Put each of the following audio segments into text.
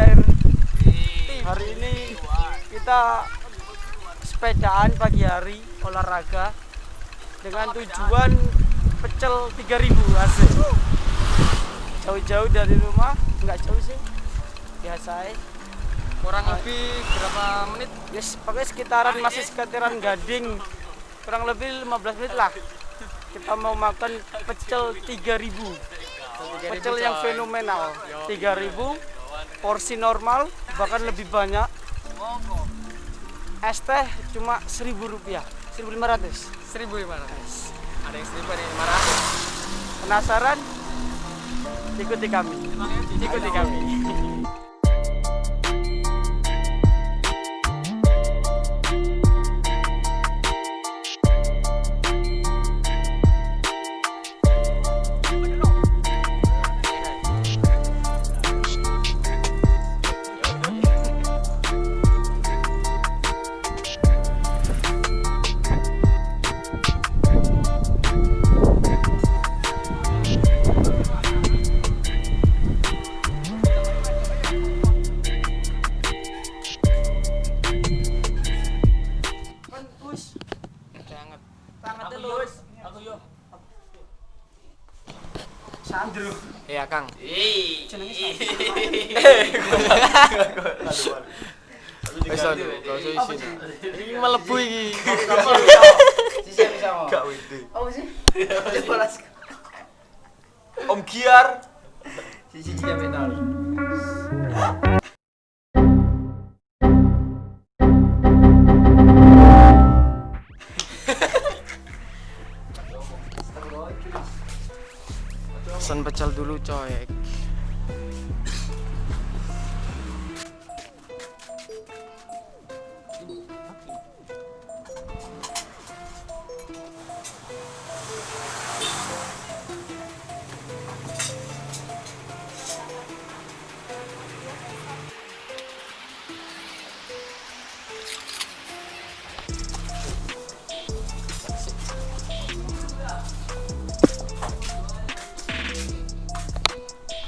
Air. Hari ini kita sepedaan pagi hari, olahraga dengan tujuan pecel 3000 asik. Jauh-jauh dari rumah, nggak jauh sih, biasa aja. Kurang lebih berapa menit? Yes, pokoknya sekitaran Gading, kurang lebih 15 menit lah. Kita mau makan pecel 3000, pecel yang fenomenal. 3000, porsi normal bahkan lebih banyak. Es teh cuma Rp1.000, 1.500. 1.500. Ada yang 1.500. Penasaran? Ikuti kami. Ikuti kami. Sandro. Iya, Kang. Wis to, gak usah isin. Iki melebu iki. Gak wede. Oh sih. Om Giar. Sisi mental. Pesan pecel dulu, coy.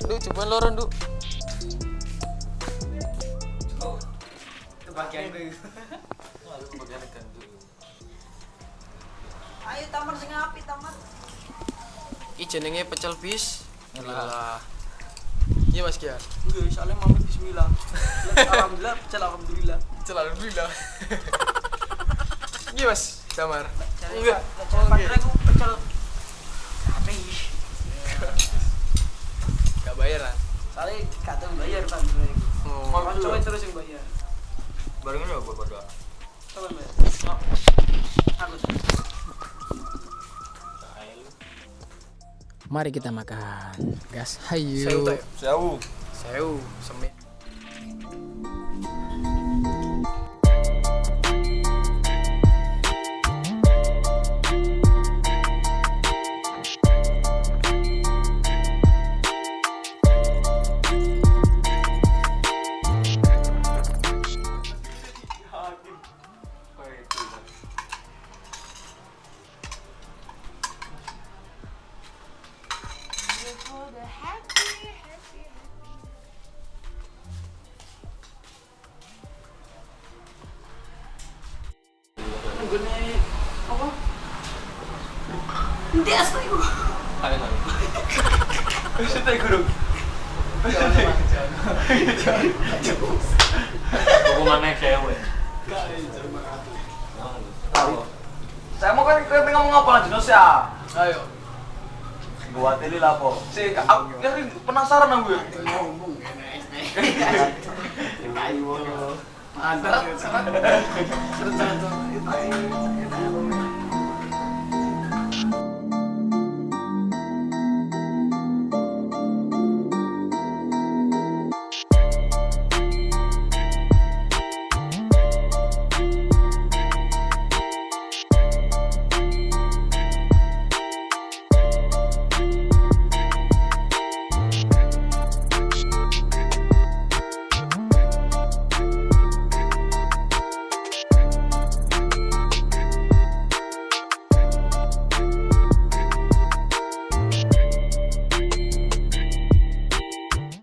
Duh, coba loron, Duh. Itu bagian itu. Ayo taman sing api taman. Iki jenenge pecel bis. Gila. Iya, Mas Giar. Enggak, soalnya mami bismillah. Alhamdulillah, pecel alhamdulillah. Pecel alhamdulillah. Iya, Mas. Damar. Enggak, padahal aku pecel api. Gak bayaran. Soalnya gak tau bayar kan dulu. Oh. Coba terus yang bayar. Barangnya apa pada? Coba bayar. Aku. Mari kita makan. Gas, Sewu, hayu. Toy. Sewu. Sewu, semit. Gini apa? Nanti asli aku. Ayo. Sudah guru. Hukumannya cewek. Saya mau kan ngomong apa lanjut Indonesia. Ayo. Gua teli lapo. Si, aku penasaran aku. Ngomong. Ayo. Mantap.